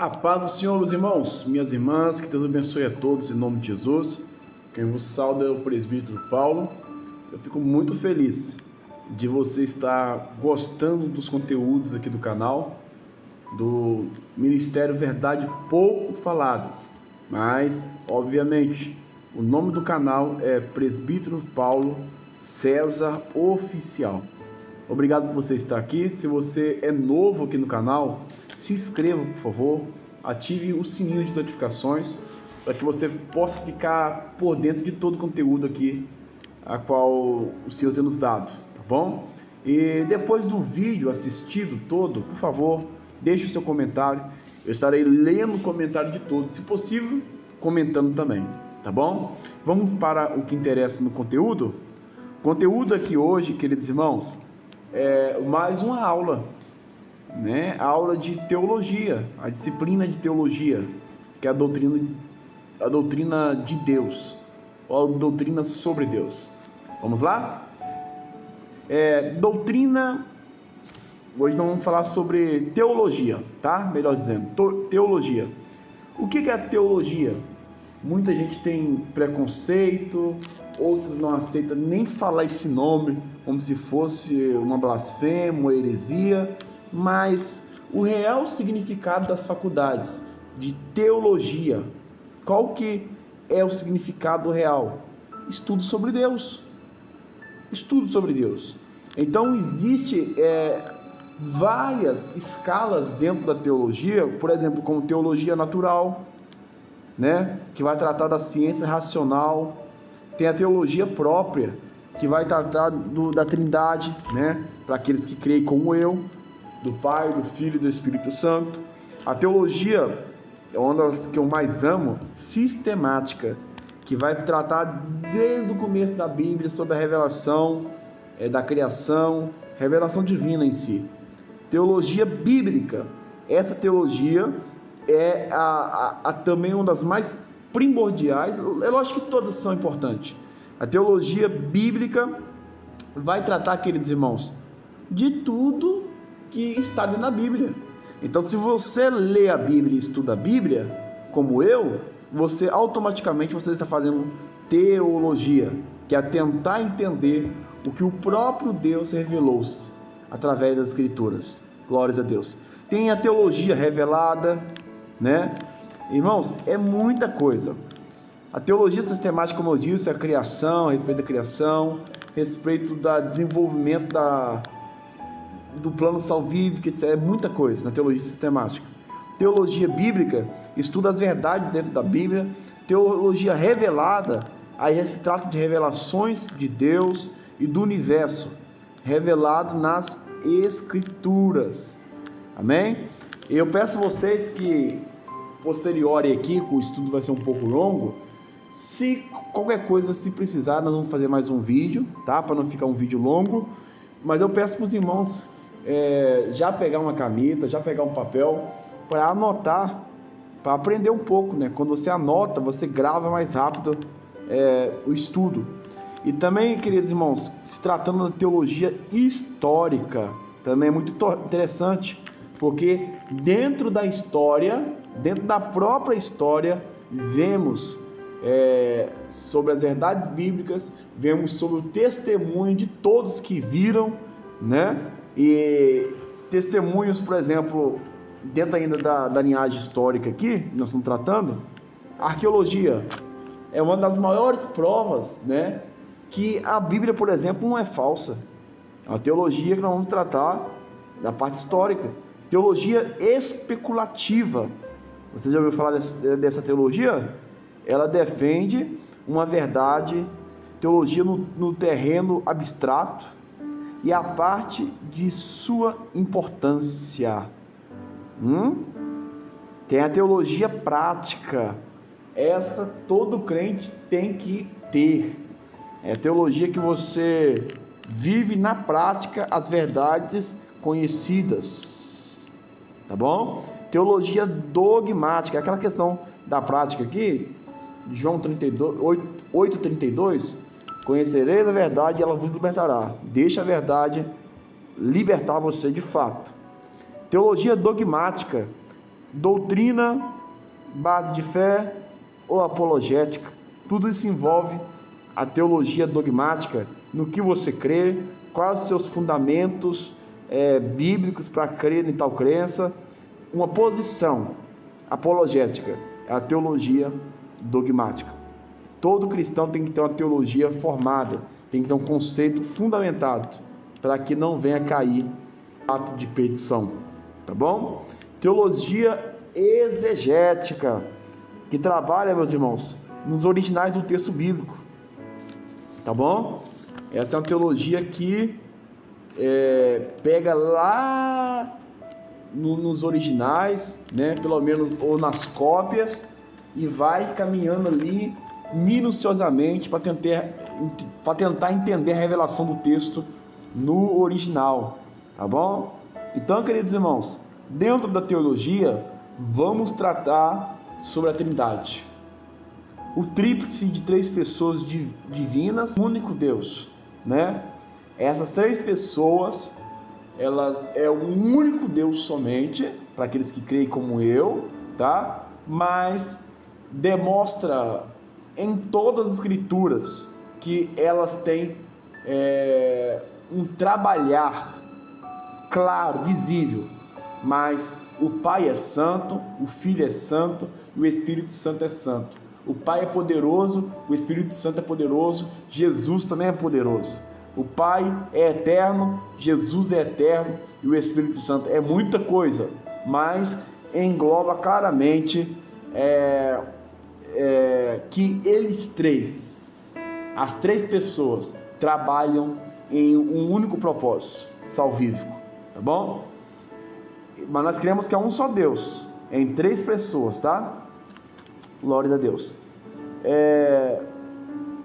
A paz do Senhor, meus irmãos, minhas irmãs, que Deus abençoe a todos em nome de Jesus. Quem vos sauda é o presbítero Paulo. Eu fico muito feliz de você estar gostando dos conteúdos aqui do canal, do Ministério Verdade Pouco Faladas. Mas, obviamente, o nome do canal é Presbítero Paulo César Oficial. Obrigado por você estar aqui. Se você é novo aqui no canal, se inscreva, por favor, ative o sininho de notificações para que você possa ficar por dentro de todo o conteúdo aqui a qual o Senhor tem nos dado, tá bom? E depois do vídeo assistido todo, por favor, deixe o seu comentário. Eu estarei lendo o comentário de todos, se possível, comentando também, tá bom? Vamos para o que interessa no conteúdo. O conteúdo aqui hoje, queridos irmãos, é mais uma aula, né? A aula de teologia, a disciplina de teologia, que é a doutrina de Deus, ou a doutrina sobre Deus. Vamos lá? Doutrina. Hoje nós vamos falar sobre teologia, tá? Melhor dizendo, teologia. O que é a teologia? Muita gente tem preconceito, outros não aceitam nem falar esse nome, como se fosse uma blasfêmia, uma heresia, mas o real significado das faculdades de teologia, qual que é o significado real? Estudo sobre Deus. Estudo sobre Deus. Então existe várias escalas dentro da teologia, por exemplo, como teologia natural, né, que vai tratar da ciência racional. Tem a teologia própria, que vai tratar da Trindade, né, para aqueles que creem como eu, do Pai, do Filho e do Espírito Santo. A teologia é uma das que eu mais amo, sistemática, que vai tratar desde o começo da Bíblia sobre a revelação da criação, revelação divina em si. Teologia bíblica, essa teologia é também uma das mais primordiais. É lógico que todas são importantes. A teologia bíblica vai tratar, queridos irmãos, de tudo que está dentro da Bíblia. Então, se você lê a Bíblia e estuda a Bíblia, como eu, você automaticamente está fazendo teologia, que é tentar entender o que o próprio Deus revelou-se através das Escrituras. Glórias a Deus. Tem a teologia revelada, né? Irmãos, é muita coisa. A teologia sistemática, como eu disse, é a criação, a respeito da criação, a respeito do desenvolvimento do plano salvífico, etc. É muita coisa na teologia sistemática. Teologia bíblica estuda as verdades dentro da Bíblia. Teologia revelada, aí se trata de revelações de Deus e do universo, revelado nas Escrituras. Amém? Eu peço a vocês que posteriorem aqui, que o estudo vai ser um pouco longo, se qualquer coisa, se precisar, nós vamos fazer mais um vídeo, tá? Para não ficar um vídeo longo, mas eu peço para os irmãos já pegar uma caneta, já pegar um papel, para anotar, para aprender um pouco, né? Quando você anota, você grava mais rápido o estudo. E também, queridos irmãos, se tratando da teologia histórica, também é muito interessante, porque dentro da história, dentro da própria história, vemos sobre as verdades bíblicas, vemos sobre o testemunho de todos que viram, né? E testemunhos, por exemplo, dentro ainda da linhagem histórica aqui, nós estamos tratando, a arqueologia é uma das maiores provas, né, que a Bíblia, por exemplo, não é falsa. É uma teologia que nós vamos tratar da parte histórica. Teologia especulativa. Você já ouviu falar dessa teologia? Ela defende uma verdade, teologia no terreno abstrato e a parte de sua importância. Tem a teologia prática. Essa todo crente tem que ter. É a teologia que você vive na prática as verdades conhecidas. Tá bom? Teologia dogmática, aquela questão da prática aqui, João 8:32, conhecereis a verdade e ela vos libertará. Deixa a verdade libertar você de fato. Teologia dogmática doutrina, base de fé ou apologética. Tudo isso envolve a teologia dogmática, no que você crê, quais os seus fundamentos bíblicos para crer em tal crença. Uma posição apologética é a teologia dogmática. Todo cristão tem que ter uma teologia formada, tem que ter um conceito fundamentado, para que não venha cair ato de petição, tá bom? Teologia exegética, que trabalha, meus irmãos, nos originais do texto bíblico, tá bom? Essa é uma teologia que pega lá nos originais, né, pelo menos, ou nas cópias, e vai caminhando ali minuciosamente para tentar entender a revelação do texto no original, tá bom? Então, queridos irmãos, dentro da teologia, vamos tratar sobre a Trindade, o tríplice de 3 pessoas divinas, um único Deus, né? Essas 3 pessoas, elas é um único Deus somente, para aqueles que creem como eu, tá? Mas demonstra em todas as escrituras que elas têm um trabalhar claro, visível, mas o Pai é santo, o Filho é santo e o Espírito Santo é santo. O Pai é poderoso, o Espírito Santo é poderoso, Jesus também é poderoso. O Pai é eterno, Jesus é eterno e o Espírito Santo é muita coisa, mas engloba claramente que eles 3, as 3 pessoas, trabalham em um único propósito salvífico, tá bom? Mas nós cremos que é um só Deus, em 3 pessoas, tá? Glória a Deus.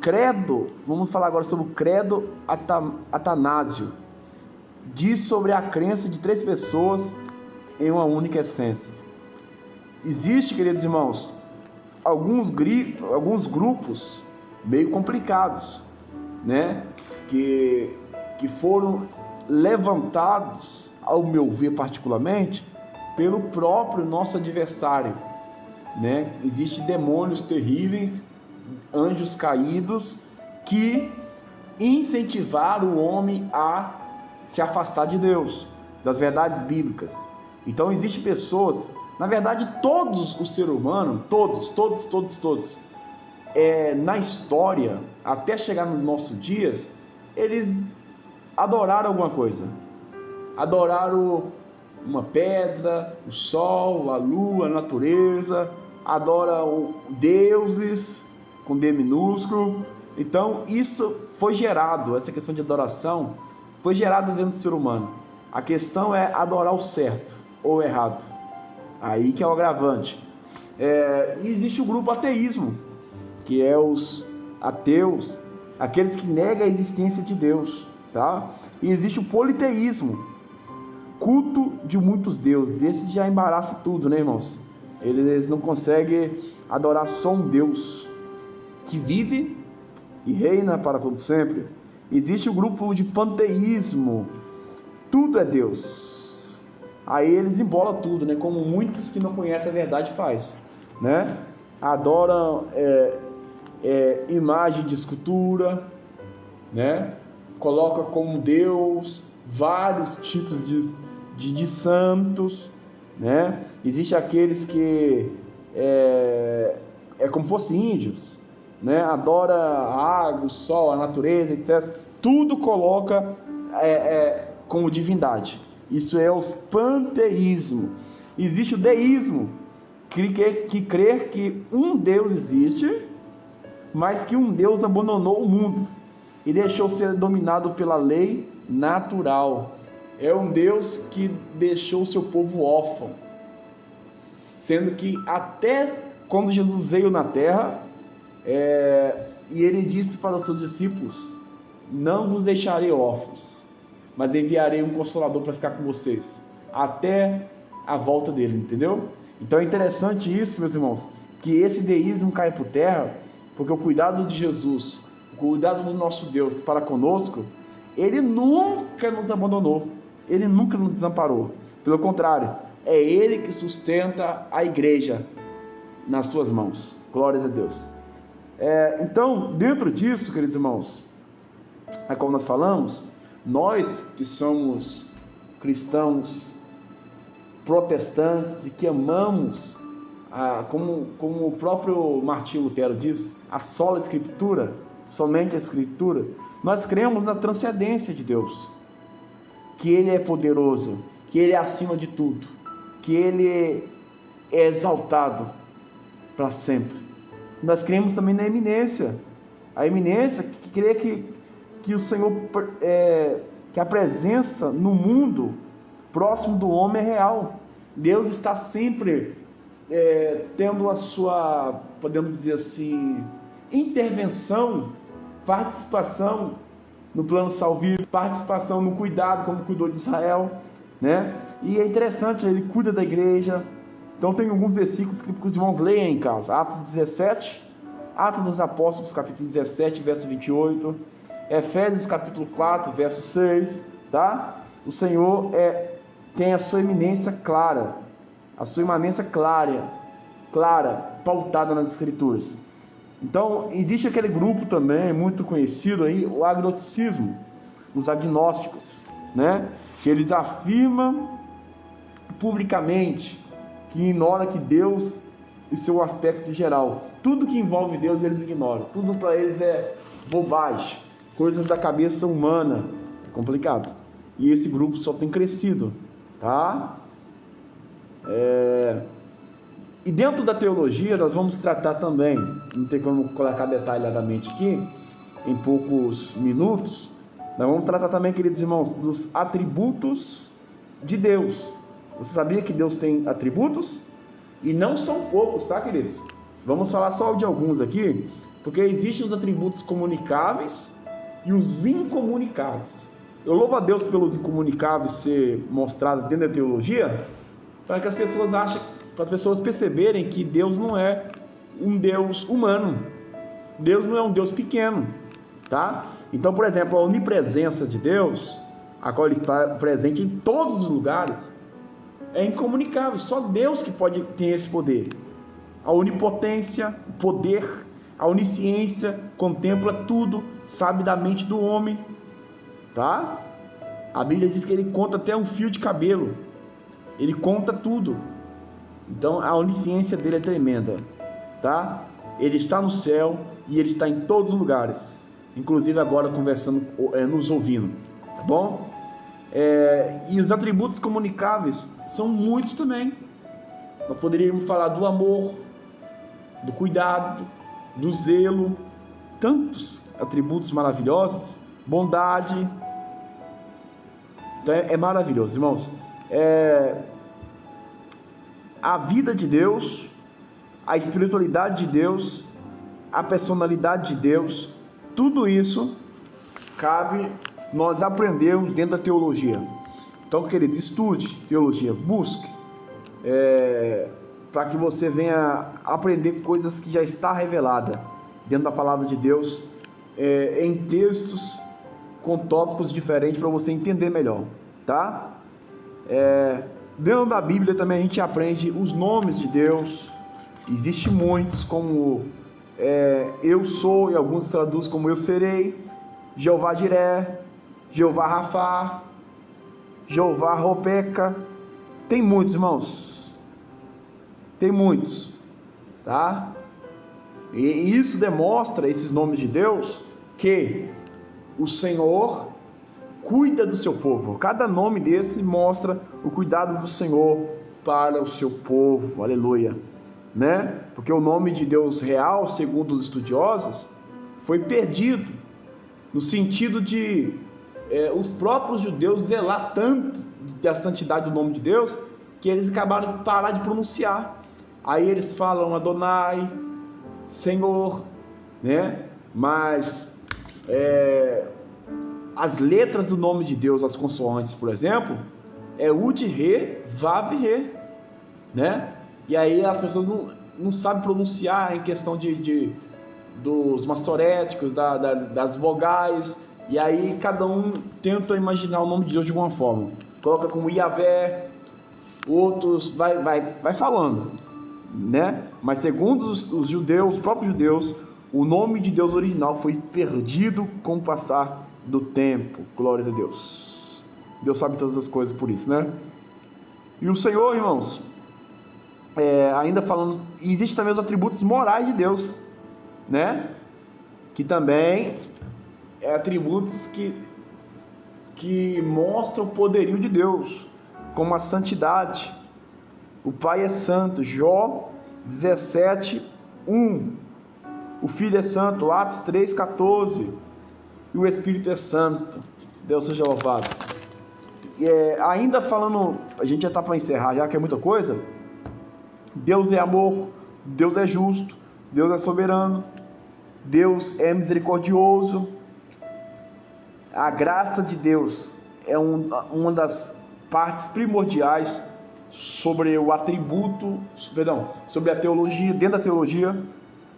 Credo, vamos falar agora sobre o credo atanásio. Diz sobre a crença de 3 pessoas em uma única essência. Existe, queridos irmãos, alguns grupos meio complicados, né? Que foram levantados, ao meu ver particularmente, pelo próprio nosso adversário, né? Existem demônios terríveis, anjos caídos, que incentivaram o homem a se afastar de Deus, das verdades bíblicas. Então existem pessoas, na verdade todos os seres humanos, todos, na história, até chegar nos nossos dias, eles adoraram alguma coisa. Adoraram uma pedra, o sol, a lua, a natureza, adoram deuses com D minúsculo. Então isso foi gerado, essa questão de adoração foi gerada dentro do ser humano. A questão é adorar o certo ou o errado, aí que é o agravante. E existe o grupo ateísmo, que é os ateus, aqueles que negam a existência de Deus, tá? E existe o politeísmo, culto de muitos deuses. Esse já embaraça tudo, né, irmãos? Eles não conseguem adorar só um Deus que vive e reina para todo sempre. Existe o grupo de panteísmo, tudo é Deus. Aí eles embolam tudo, né? Como muitos que não conhecem a verdade faz, né? Adoram imagem de escultura, né? Coloca como Deus vários tipos de santos, né? Existe aqueles que é como fossem índios, né? Adora a água, o sol, a natureza, etc. Tudo coloca como divindade. Isso é os panteísmo. Existe o deísmo, que crer que um Deus existe, mas que um Deus abandonou o mundo e deixou ser dominado pela lei natural. É um Deus que deixou o seu povo órfão, sendo que até quando Jesus veio na terra, e ele disse para os seus discípulos: não vos deixarei órfãos, mas enviarei um consolador para ficar com vocês até a volta dele, entendeu? Então é interessante isso, meus irmãos, que esse deísmo cai por terra, porque o cuidado de Jesus, o cuidado do nosso Deus para conosco, ele nunca nos abandonou, ele nunca nos desamparou. Pelo contrário, é Ele que sustenta a igreja nas suas mãos. Glórias a Deus. Então, dentro disso, queridos irmãos, como nós falamos, nós que somos cristãos protestantes e que amamos, como o próprio Martinho Lutero diz, a sola Escritura, somente a Escritura, nós cremos na transcendência de Deus, que Ele é poderoso, que Ele é acima de tudo, que Ele é exaltado para sempre. Nós cremos também na eminência, a eminência que crê que o Senhor, que a presença no mundo próximo do homem é real. Deus está sempre tendo a sua, podemos dizer assim, intervenção, participação no plano salvífico, participação no cuidado, como cuidou de Israel, né? E é interessante, ele cuida da igreja. Então tem alguns versículos que os irmãos leiam em casa. Atos 17, Atos dos Apóstolos, capítulo 17, verso 28, Efésios, capítulo 4, verso 6, tá? O Senhor tem a sua eminência clara, a sua imanência clara, pautada nas Escrituras. Então, existe aquele grupo também, muito conhecido aí, o agnosticismo, os agnósticos, né? Que eles afirmam publicamente que ignora que Deus e seu aspecto geral, tudo que envolve Deus eles ignoram, tudo para eles é bobagem, coisas da cabeça humana, é complicado, e esse grupo só tem crescido, tá? E dentro da teologia nós vamos tratar também, não tem como colocar detalhadamente aqui, em poucos minutos, nós vamos tratar também, queridos irmãos, dos atributos de Deus. Você sabia que Deus tem atributos? E não são poucos, tá, queridos? Vamos falar só de alguns aqui, porque existem os atributos comunicáveis e os incomunicáveis. Eu louvo a Deus pelos incomunicáveis ser mostrados dentro da teologia, para que as pessoas para as pessoas perceberem que Deus não é um Deus humano. Deus não é um Deus pequeno, tá? Então, por exemplo, a onipresença de Deus, a qual Ele está presente em todos os lugares, é incomunicável. Só Deus que pode ter esse poder. A onipotência, o poder, a onisciência, contempla tudo, sabe da mente do homem, tá? A Bíblia diz que Ele conta até um fio de cabelo. Ele conta tudo. Então a onisciência dele é tremenda, tá? Ele está no céu e Ele está em todos os lugares, inclusive agora conversando, nos ouvindo, tá bom? E os atributos comunicáveis são muitos também. Nós poderíamos falar do amor, do cuidado, do zelo, tantos atributos maravilhosos, bondade. Então é maravilhoso, irmãos. A vida de Deus, a espiritualidade de Deus, a personalidade de Deus, tudo isso cabe nós aprendermos dentro da teologia. Então, queridos, estude teologia, busque, para que você venha aprender coisas que já está revelada dentro da palavra de Deus, em textos com tópicos diferentes para você entender melhor, tá? Dentro da Bíblia também a gente aprende os nomes de Deus. Existem muitos, como eu sou, e alguns traduzem como eu serei, Jeová Jiré, Jeová Rafá, Jeová Ropeca. Tem muitos, irmãos, tem muitos, tá? E isso demonstra, esses nomes de Deus, que o Senhor cuida do seu povo. Cada nome desse mostra o cuidado do Senhor para o seu povo, aleluia, né? Porque o nome de Deus real, segundo os estudiosos, foi perdido, no sentido de os próprios judeus zelar tanto da santidade do nome de Deus, que eles acabaram de parar de pronunciar. Aí eles falam Adonai, Senhor, né? Mas as letras do nome de Deus, as consoantes, por exemplo, é Ud, Re, Vav, Re, né? E aí as pessoas não sabem pronunciar em questão dos massoréticos, das vogais, e aí cada um tenta imaginar o nome de Deus de alguma forma. Coloca como Iavé, outros vai falando, né? Mas segundo os judeus, os próprios judeus, o nome de Deus original foi perdido com o passar do tempo. Glória a Deus. Deus sabe todas as coisas por isso, né? E o Senhor, irmãos, ainda falando, existem também os atributos morais de Deus, né? Que também atributos que mostram o poderio de Deus, como a santidade. O Pai é santo, Jó 17:1. O Filho é santo, Atos 3:14. E o Espírito é santo. Deus seja louvado. Ainda falando, a gente já está para encerrar, já que é muita coisa. Deus é amor, Deus é justo, Deus é soberano, Deus é misericordioso. A graça de Deus é uma das partes primordiais sobre o atributo, sobre a teologia. Dentro da teologia,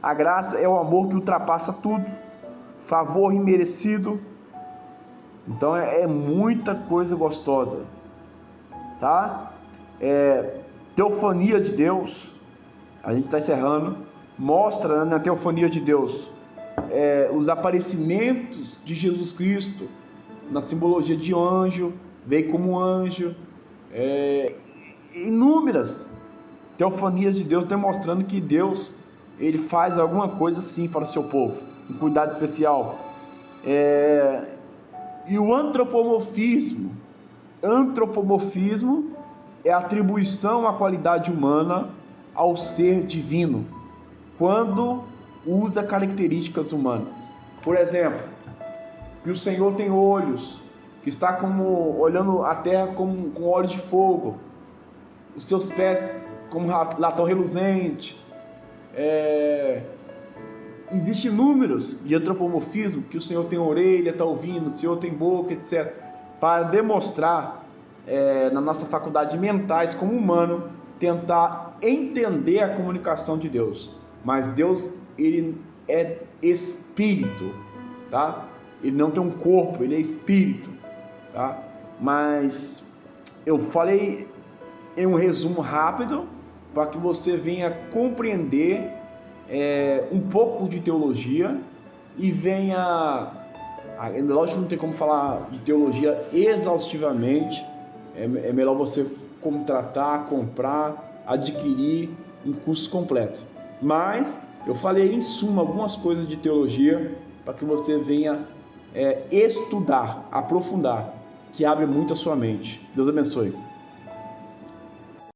a graça é o amor que ultrapassa tudo, favor imerecido. Então é muita coisa gostosa, tá? Teofania de Deus, a gente está encerrando, mostra, né, na teofania de Deus os aparecimentos de Jesus Cristo, na simbologia de anjo, veio como anjo, inúmeras teofanias de Deus demonstrando que Deus, ele faz alguma coisa sim para o seu povo, um cuidado especial. E o antropomorfismo é a atribuição à qualidade humana ao ser divino, quando usa características humanas. Por exemplo, que o Senhor tem olhos, que está olhando a terra com olhos de fogo, os seus pés como latão reluzente. Existem números de antropomorfismo, que o Senhor tem orelha, está ouvindo, o Senhor tem boca, etc. Para demonstrar, na nossa faculdade mentais como humano, tentar entender a comunicação de Deus. Mas Deus, ele é espírito, tá? Ele não tem um corpo, ele é espírito, tá? Mas eu falei em um resumo rápido para que você venha compreender um pouco de teologia e venha, lógico que não tem como falar de teologia exaustivamente, é melhor você contratar, comprar, adquirir um curso completo, mas eu falei em suma algumas coisas de teologia para que você venha estudar, aprofundar, que abre muito a sua mente. Deus abençoe.